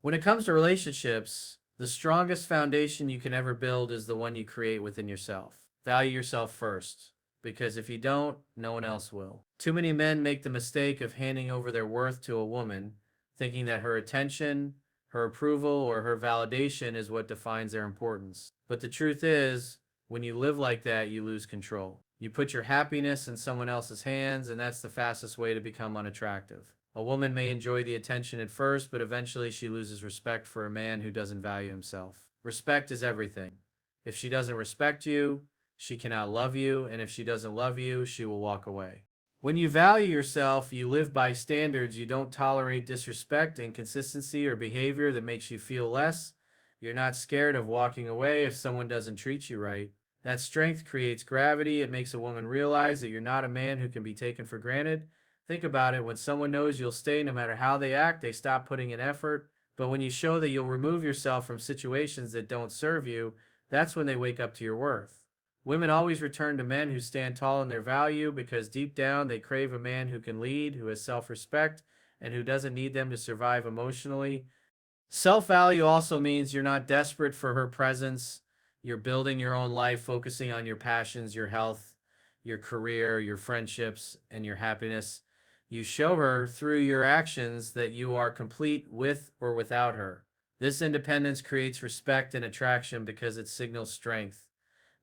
When it comes to relationships, the strongest foundation you can ever build is the one you create within yourself. Value yourself first, because if you don't, no one else will. Too many men make the mistake of handing over their worth to a woman, thinking that her attention, her approval, or her validation is what defines their importance. But the truth is, when you live like that, you lose control. You put your happiness in someone else's hands, and that's the fastest way to become unattractive. A woman may enjoy the attention at first, but eventually she loses respect for a man who doesn't value himself. Respect is everything. If she doesn't respect you, she cannot love you, and if she doesn't love you, she will walk away. When you value yourself, you live by standards. You don't tolerate disrespect, inconsistency, or behavior that makes you feel less. You're not scared of walking away if someone doesn't treat you right. That strength creates gravity. It makes a woman realize that you're not a man who can be taken for granted. Think about it. When someone knows you'll stay no matter how they act, they stop putting in effort. But when you show that you'll remove yourself from situations that don't serve you, that's when they wake up to your worth. Women always return to men who stand tall in their value because deep down they crave a man who can lead, who has self respect, and who doesn't need them to survive emotionally. Self value also means you're not desperate for her presence. You're building your own life, focusing on your passions, your health, your career, your friendships, and your happiness. You show her through your actions that you are complete with or without her. This independence creates respect and attraction because it signals strength.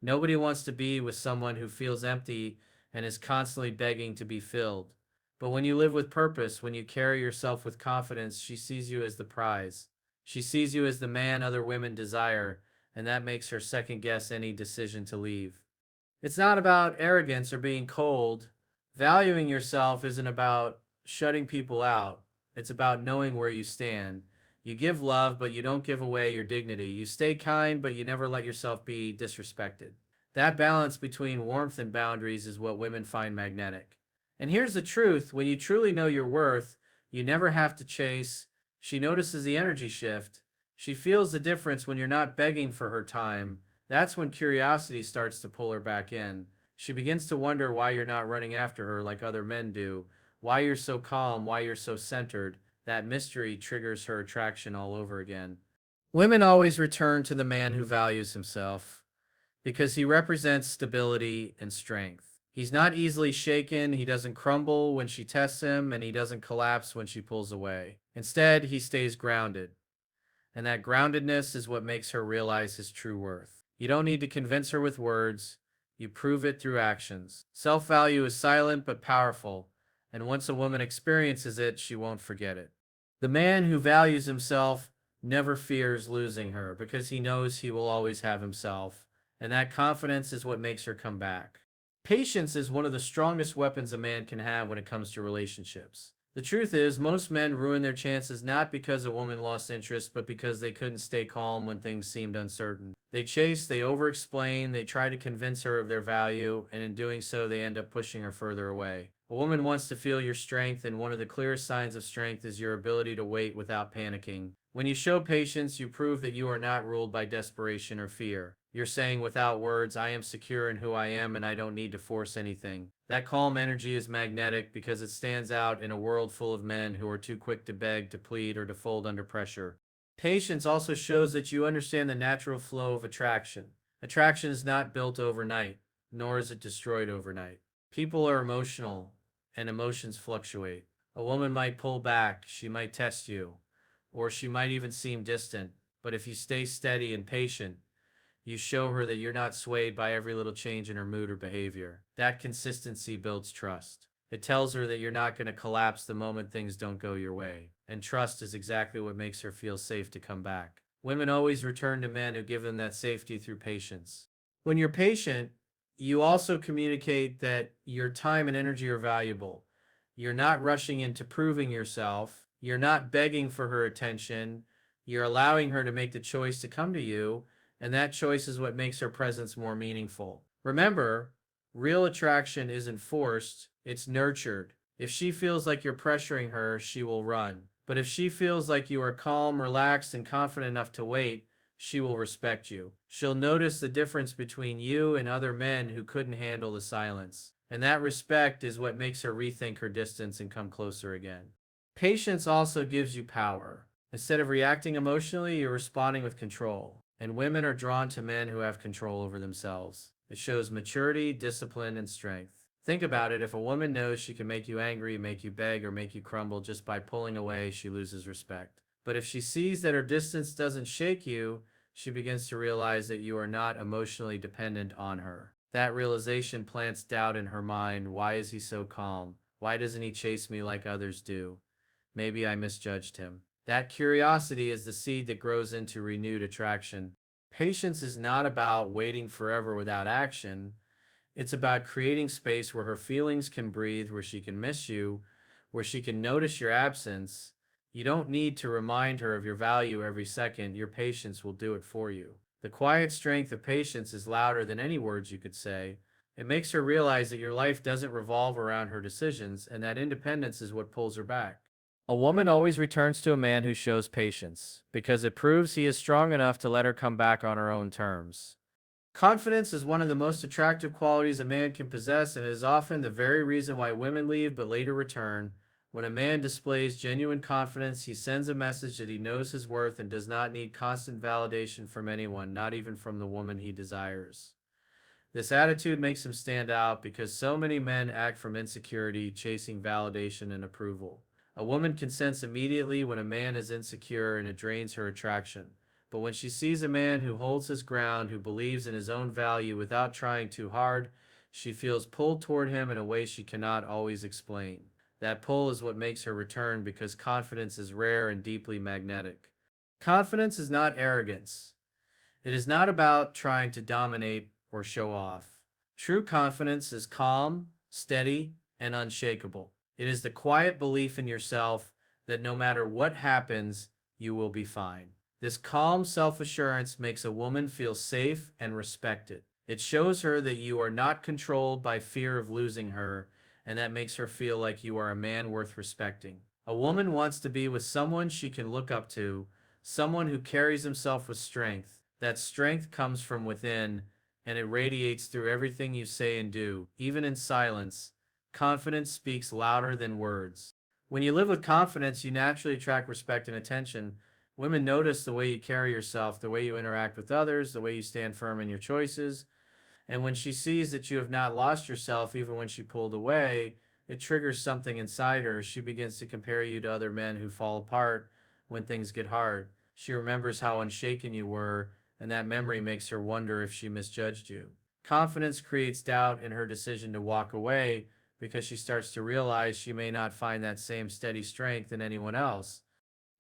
Nobody wants to be with someone who feels empty and is constantly begging to be filled. But when you live with purpose, when you carry yourself with confidence, she sees you as the prize. She sees you as the man other women desire, and that makes her second guess any decision to leave. It's not about arrogance or being cold. Valuing yourself isn't about shutting people out. It's about knowing where you stand. You give love, but you don't give away your dignity. You stay kind, but you never let yourself be disrespected. That balance between warmth and boundaries is what women find magnetic. And here's the truth, when you truly know your worth, you never have to chase. She notices the energy shift. She feels the difference when you're not begging for her time. That's when curiosity starts to pull her back in. She begins to wonder why you're not running after her like other men do, why you're so calm, why you're so centered. That mystery triggers her attraction all over again. Women always return to the man who values himself because he represents stability and strength. He's not easily shaken, he doesn't crumble when she tests him, and he doesn't collapse when she pulls away. Instead, he stays grounded. And that groundedness is what makes her realize his true worth. You don't need to convince her with words, you prove it through actions. Self value is silent but powerful, and once a woman experiences it, she won't forget it. The man who values himself never fears losing her because he knows he will always have himself, and that confidence is what makes her come back. Patience is one of the strongest weapons a man can have when it comes to relationships. The truth is, most men ruin their chances not because a woman lost interest, but because they couldn't stay calm when things seemed uncertain. They chase, they over-explain, they try to convince her of their value, and in doing so, they end up pushing her further away. A woman wants to feel your strength, and one of the clearest signs of strength is your ability to wait without panicking. When you show patience, you prove that you are not ruled by desperation or fear. You're saying without words, I am secure in who I am and I don't need to force anything. That calm energy is magnetic because it stands out in a world full of men who are too quick to beg, to plead, or to fold under pressure. Patience also shows that you understand the natural flow of attraction. Attraction is not built overnight, nor is it destroyed overnight. People are emotional, and emotions fluctuate. A woman might pull back, she might test you, or she might even seem distant, but if you stay steady and patient, you show her that you're not swayed by every little change in her mood or behavior. That consistency builds trust. It tells her that you're not going to collapse the moment things don't go your way. And trust is exactly what makes her feel safe to come back. Women always return to men who give them that safety through patience. When you're patient, you also communicate that your time and energy are valuable. You're not rushing into proving yourself. You're not begging for her attention. You're allowing her to make the choice to come to you, and that choice is what makes her presence more meaningful. Remember, real attraction isn't forced, it's nurtured. If she feels like you're pressuring her, she will run. But if she feels like you are calm, relaxed, and confident enough to wait, she will respect you. She'll notice the difference between you and other men who couldn't handle the silence. And that respect is what makes her rethink her distance and come closer again. Patience also gives you power. Instead of reacting emotionally, you're responding with control. And women are drawn to men who have control over themselves. It shows maturity, discipline, and strength. Think about it. If a woman knows she can make you angry, make you beg, or make you crumble just by pulling away, she loses respect. But if she sees that her distance doesn't shake you, she begins to realize that you are not emotionally dependent on her. That realization plants doubt in her mind. Why is he so calm? Why doesn't he chase me like others do? Maybe I misjudged him. That curiosity is the seed that grows into renewed attraction. Patience is not about waiting forever without action. It's about creating space where her feelings can breathe, where she can miss you, where she can notice your absence. You don't need to remind her of your value every second. Your patience will do it for you. The quiet strength of patience is louder than any words you could say. It makes her realize that your life doesn't revolve around her decisions and that independence is what pulls her back. A woman always returns to a man who shows patience because it proves he is strong enough to let her come back on her own terms. Confidence is one of the most attractive qualities a man can possess and is often the very reason why women leave but later return. When a man displays genuine confidence, he sends a message that he knows his worth and does not need constant validation from anyone, not even from the woman he desires. This attitude makes him stand out because so many men act from insecurity, chasing validation and approval. A woman can sense immediately when a man is insecure and it drains her attraction. But when she sees a man who holds his ground, who believes in his own value without trying too hard, she feels pulled toward him in a way she cannot always explain. That pull is what makes her return because confidence is rare and deeply magnetic. Confidence is not arrogance. It is not about trying to dominate or show off. True confidence is calm, steady, and unshakable. It is the quiet belief in yourself that no matter what happens, you will be fine. This calm self assurance makes a woman feel safe and respected. It shows her that you are not controlled by fear of losing her, and that makes her feel like you are a man worth respecting. A woman wants to be with someone she can look up to, someone who carries himself with strength. That strength comes from within, and it radiates through everything you say and do, even in silence. Confidence speaks louder than words. When you live with confidence, you naturally attract respect and attention. Women notice the way you carry yourself, the way you interact with others, the way you stand firm in your choices. And when she sees that you have not lost yourself, even when she pulled away, it triggers something inside her. She begins to compare you to other men who fall apart when things get hard. She remembers how unshaken you were, and that memory makes her wonder if she misjudged you. Confidence creates doubt in her decision to walk away because she starts to realize she may not find that same steady strength in anyone else.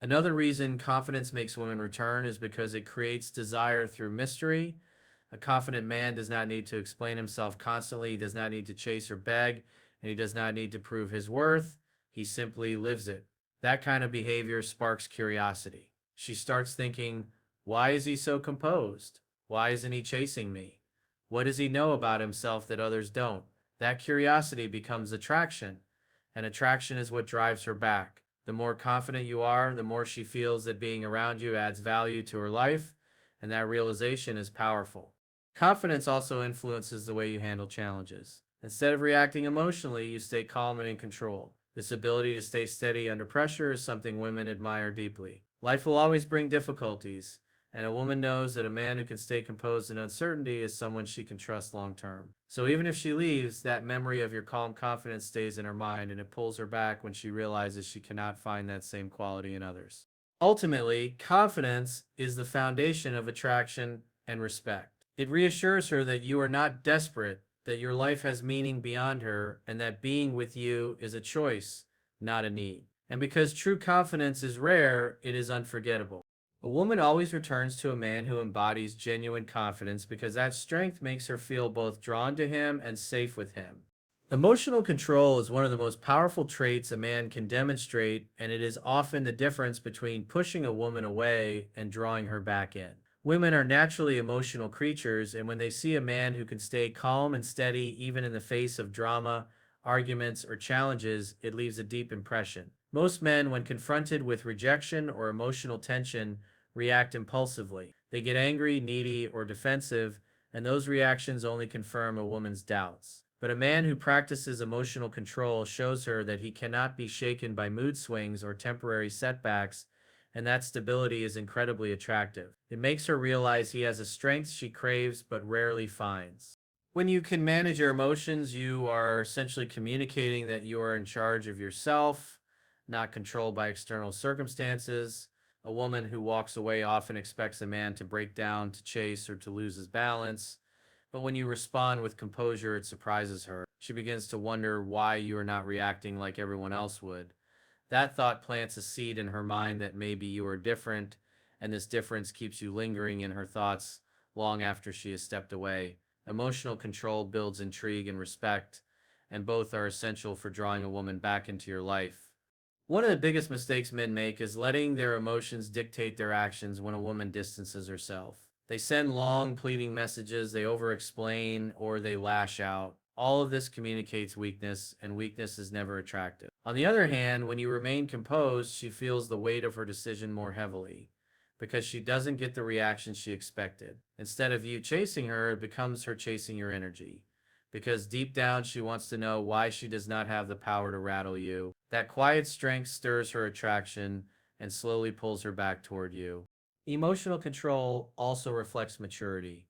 Another reason confidence makes women return is because it creates desire through mystery. A confident man does not need to explain himself constantly. He does not need to chase or beg, and he does not need to prove his worth. He simply lives it. That kind of behavior sparks curiosity. She starts thinking, why is he so composed? Why isn't he chasing me? What does he know about himself that others don't? That curiosity becomes attraction, and attraction is what drives her back. The more confident you are, the more she feels that being around you adds value to her life, and that realization is powerful. Confidence also influences the way you handle challenges. Instead of reacting emotionally, you stay calm and in control. This ability to stay steady under pressure is something women admire deeply. Life will always bring difficulties, and a woman knows that a man who can stay composed in uncertainty is someone she can trust long term. So even if she leaves, that memory of your calm confidence stays in her mind and it pulls her back when she realizes she cannot find that same quality in others. Ultimately, confidence is the foundation of attraction and respect. It reassures her that you are not desperate, that your life has meaning beyond her, and that being with you is a choice, not a need. And because true confidence is rare, it is unforgettable. A woman always returns to a man who embodies genuine confidence because that strength makes her feel both drawn to him and safe with him. Emotional control is one of the most powerful traits a man can demonstrate, and it is often the difference between pushing a woman away and drawing her back in. Women are naturally emotional creatures, and when they see a man who can stay calm and steady even in the face of drama, arguments, or challenges, it leaves a deep impression. Most men, when confronted with rejection or emotional tension, react impulsively. They get angry, needy, or defensive, and those reactions only confirm a woman's doubts. But a man who practices emotional control shows her that he cannot be shaken by mood swings or temporary setbacks, and that stability is incredibly attractive. It makes her realize he has a strength she craves but rarely finds. When you can manage your emotions, you are essentially communicating that you are in charge of yourself, not controlled by external circumstances. A woman who walks away often expects a man to break down, to chase, or to lose his balance. But when you respond with composure, it surprises her. She begins to wonder why you are not reacting like everyone else would. That thought plants a seed in her mind that maybe you are different, and this difference keeps you lingering in her thoughts long after she has stepped away. Emotional control builds intrigue and respect, and both are essential for drawing a woman back into your life. One of the biggest mistakes men make is letting their emotions dictate their actions when a woman distances herself. They send long, pleading messages, they over explain, or they lash out. All of this communicates weakness, and weakness is never attractive. On the other hand, when you remain composed, she feels the weight of her decision more heavily because she doesn't get the reaction she expected. Instead of you chasing her, it becomes her chasing your energy. Because deep down, she wants to know why she does not have the power to rattle you. That quiet strength stirs her attraction and slowly pulls her back toward you. Emotional control also reflects maturity.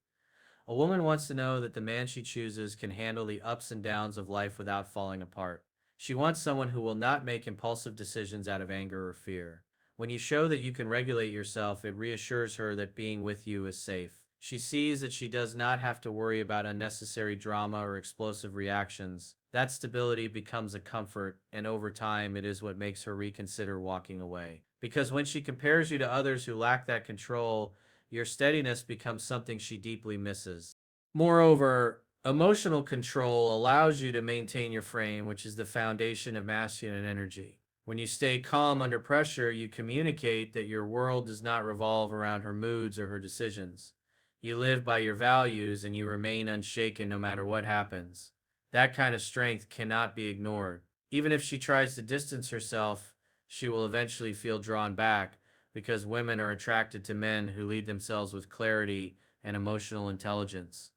A woman wants to know that the man she chooses can handle the ups and downs of life without falling apart. She wants someone who will not make impulsive decisions out of anger or fear. When you show that you can regulate yourself, it reassures her that being with you is safe. She sees that she does not have to worry about unnecessary drama or explosive reactions. That stability becomes a comfort, and over time, it is what makes her reconsider walking away. Because when she compares you to others who lack that control, your steadiness becomes something she deeply misses. Moreover, emotional control allows you to maintain your frame, which is the foundation of masculine energy. When you stay calm under pressure, you communicate that your world does not revolve around her moods or her decisions. You live by your values and you remain unshaken no matter what happens. That kind of strength cannot be ignored. Even if she tries to distance herself, she will eventually feel drawn back because women are attracted to men who lead themselves with clarity and emotional intelligence.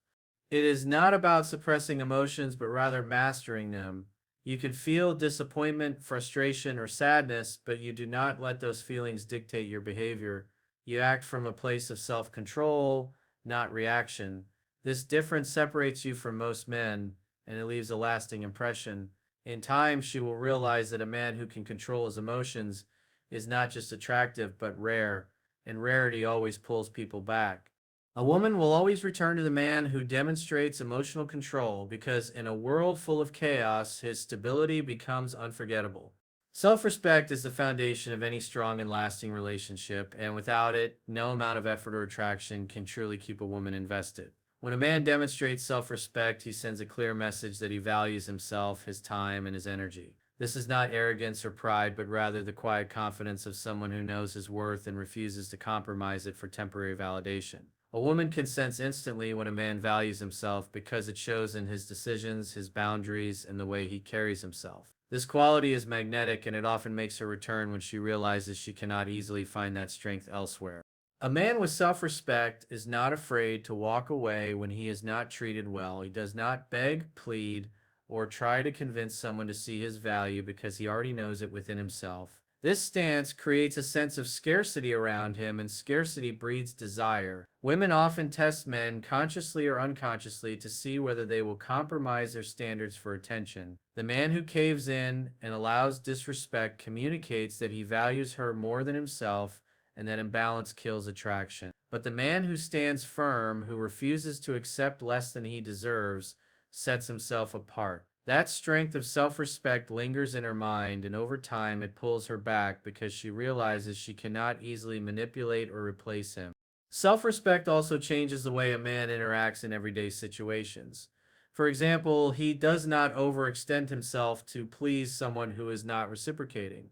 It is not about suppressing emotions, but rather mastering them. You can feel disappointment, frustration, or sadness, but you do not let those feelings dictate your behavior. You act from a place of self control, not reaction. This difference separates you from most men, and it leaves a lasting impression. In time, she will realize that a man who can control his emotions is not just attractive, but rare, and rarity always pulls people back. A woman will always return to the man who demonstrates emotional control because in a world full of chaos, his stability becomes unforgettable. Self respect is the foundation of any strong and lasting relationship, and without it, no amount of effort or attraction can truly keep a woman invested. When a man demonstrates self respect, he sends a clear message that he values himself, his time, and his energy. This is not arrogance or pride, but rather the quiet confidence of someone who knows his worth and refuses to compromise it for temporary validation. A woman can sense instantly when a man values himself because it shows in his decisions, his boundaries, and the way he carries himself. This quality is magnetic and it often makes her return when she realizes she cannot easily find that strength elsewhere. A man with self respect is not afraid to walk away when he is not treated well. He does not beg, plead, or try to convince someone to see his value because he already knows it within himself. This stance creates a sense of scarcity around him, and scarcity breeds desire. Women often test men, consciously or unconsciously, to see whether they will compromise their standards for attention. The man who caves in and allows disrespect communicates that he values her more than himself, and that imbalance kills attraction. But the man who stands firm, who refuses to accept less than he deserves, sets himself apart. That strength of self respect lingers in her mind, and over time it pulls her back because she realizes she cannot easily manipulate or replace him. Self respect also changes the way a man interacts in everyday situations. For example, he does not overextend himself to please someone who is not reciprocating.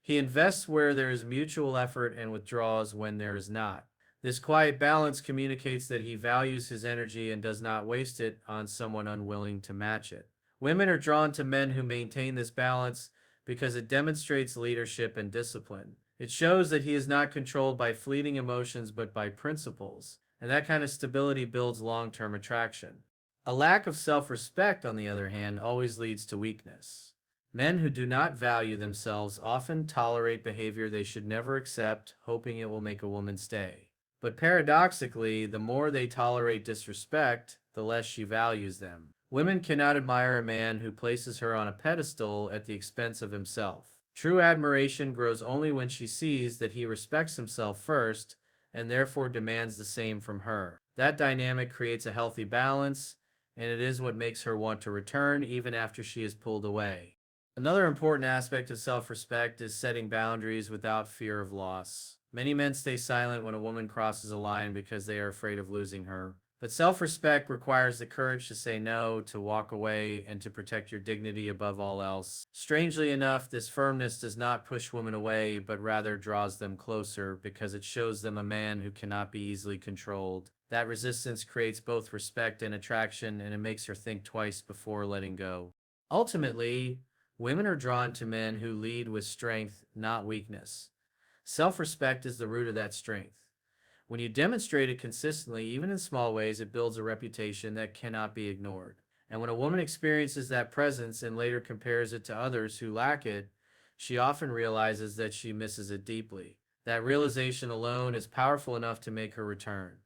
He invests where there is mutual effort and withdraws when there is not. This quiet balance communicates that he values his energy and does not waste it on someone unwilling to match it. Women are drawn to men who maintain this balance because it demonstrates leadership and discipline. It shows that he is not controlled by fleeting emotions but by principles, and that kind of stability builds long term attraction. A lack of self respect, on the other hand, always leads to weakness. Men who do not value themselves often tolerate behavior they should never accept, hoping it will make a woman stay. But paradoxically, the more they tolerate disrespect, the less she values them. Women cannot admire a man who places her on a pedestal at the expense of himself. True admiration grows only when she sees that he respects himself first and therefore demands the same from her. That dynamic creates a healthy balance, and it is what makes her want to return even after she is pulled away. Another important aspect of self respect is setting boundaries without fear of loss. Many men stay silent when a woman crosses a line because they are afraid of losing her. But self respect requires the courage to say no, to walk away, and to protect your dignity above all else. Strangely enough, this firmness does not push women away, but rather draws them closer because it shows them a man who cannot be easily controlled. That resistance creates both respect and attraction, and it makes her think twice before letting go. Ultimately, women are drawn to men who lead with strength, not weakness. Self respect is the root of that strength. When you demonstrate it consistently, even in small ways, it builds a reputation that cannot be ignored. And when a woman experiences that presence and later compares it to others who lack it, she often realizes that she misses it deeply. That realization alone is powerful enough to make her return.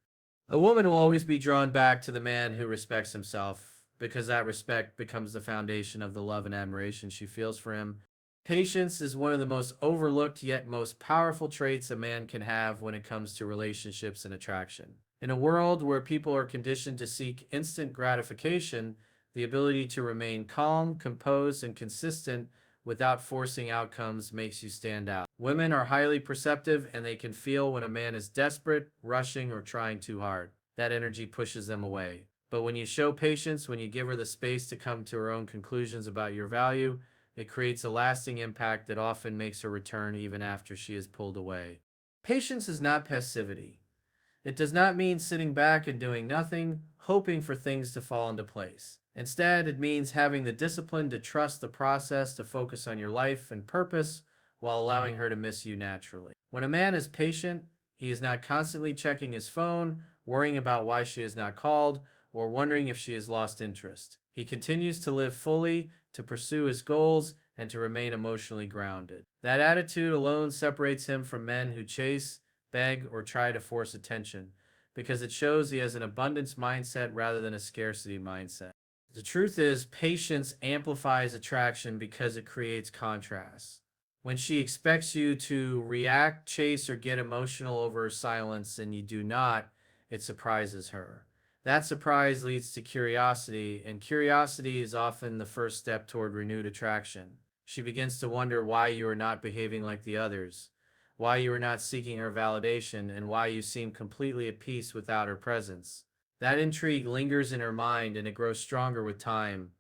A woman will always be drawn back to the man who respects himself because that respect becomes the foundation of the love and admiration she feels for him. Patience is one of the most overlooked yet most powerful traits a man can have when it comes to relationships and attraction. In a world where people are conditioned to seek instant gratification, the ability to remain calm, composed, and consistent without forcing outcomes makes you stand out. Women are highly perceptive and they can feel when a man is desperate, rushing, or trying too hard. That energy pushes them away. But when you show patience, when you give her the space to come to her own conclusions about your value, it creates a lasting impact that often makes her return even after she is pulled away. Patience is not passivity. It does not mean sitting back and doing nothing, hoping for things to fall into place. Instead, it means having the discipline to trust the process, to focus on your life and purpose while allowing her to miss you naturally. When a man is patient, he is not constantly checking his phone, worrying about why she is not called, or wondering if she has lost interest. He continues to live fully, to pursue his goals, and to remain emotionally grounded. That attitude alone separates him from men who chase, beg, or try to force attention, because it shows he has an abundance mindset rather than a scarcity mindset. The truth is, patience amplifies attraction because it creates contrast. When she expects you to react, chase, or get emotional over her silence and you do not, it surprises her. That surprise leads to curiosity, and curiosity is often the first step toward renewed attraction. She begins to wonder why you are not behaving like the others, why you are not seeking her validation, and why you seem completely at peace without her presence. That intrigue lingers in her mind and it grows stronger with time.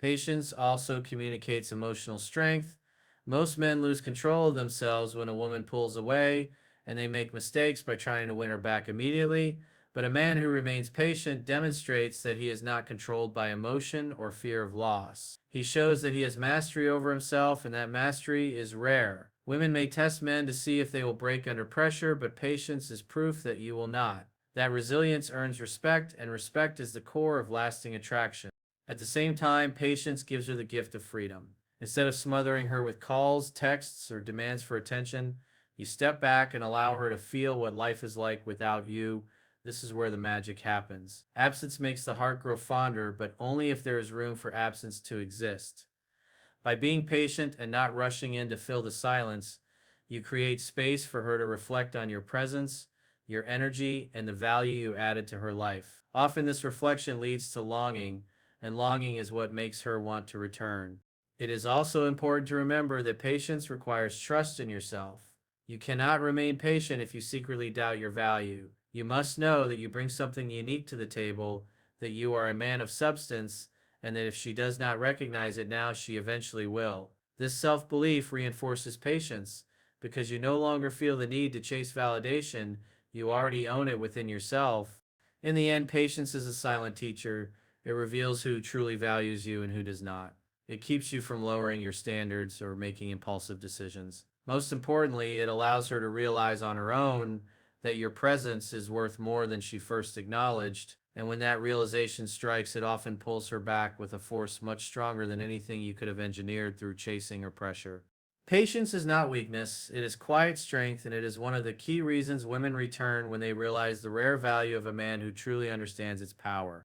Patience also communicates emotional strength. Most men lose control of themselves when a woman pulls away, and they make mistakes by trying to win her back immediately. But a man who remains patient demonstrates that he is not controlled by emotion or fear of loss. He shows that he has mastery over himself, and that mastery is rare. Women may test men to see if they will break under pressure, but patience is proof that you will not. That resilience earns respect, and respect is the core of lasting attraction. At the same time, patience gives her the gift of freedom. Instead of smothering her with calls, texts, or demands for attention, you step back and allow her to feel what life is like without you. This is where the magic happens. Absence makes the heart grow fonder, but only if there is room for absence to exist. By being patient and not rushing in to fill the silence, you create space for her to reflect on your presence, your energy, and the value you added to her life. Often, this reflection leads to longing, and longing is what makes her want to return. It is also important to remember that patience requires trust in yourself. You cannot remain patient if you secretly doubt your value. You must know that you bring something unique to the table, that you are a man of substance, and that if she does not recognize it now, she eventually will. This self belief reinforces patience because you no longer feel the need to chase validation, you already own it within yourself. In the end, patience is a silent teacher. It reveals who truly values you and who does not. It keeps you from lowering your standards or making impulsive decisions. Most importantly, it allows her to realize on her own that your presence is worth more than she first acknowledged. And when that realization strikes, it often pulls her back with a force much stronger than anything you could have engineered through chasing or pressure. Patience is not weakness, it is quiet strength, and it is one of the key reasons women return when they realize the rare value of a man who truly understands its power.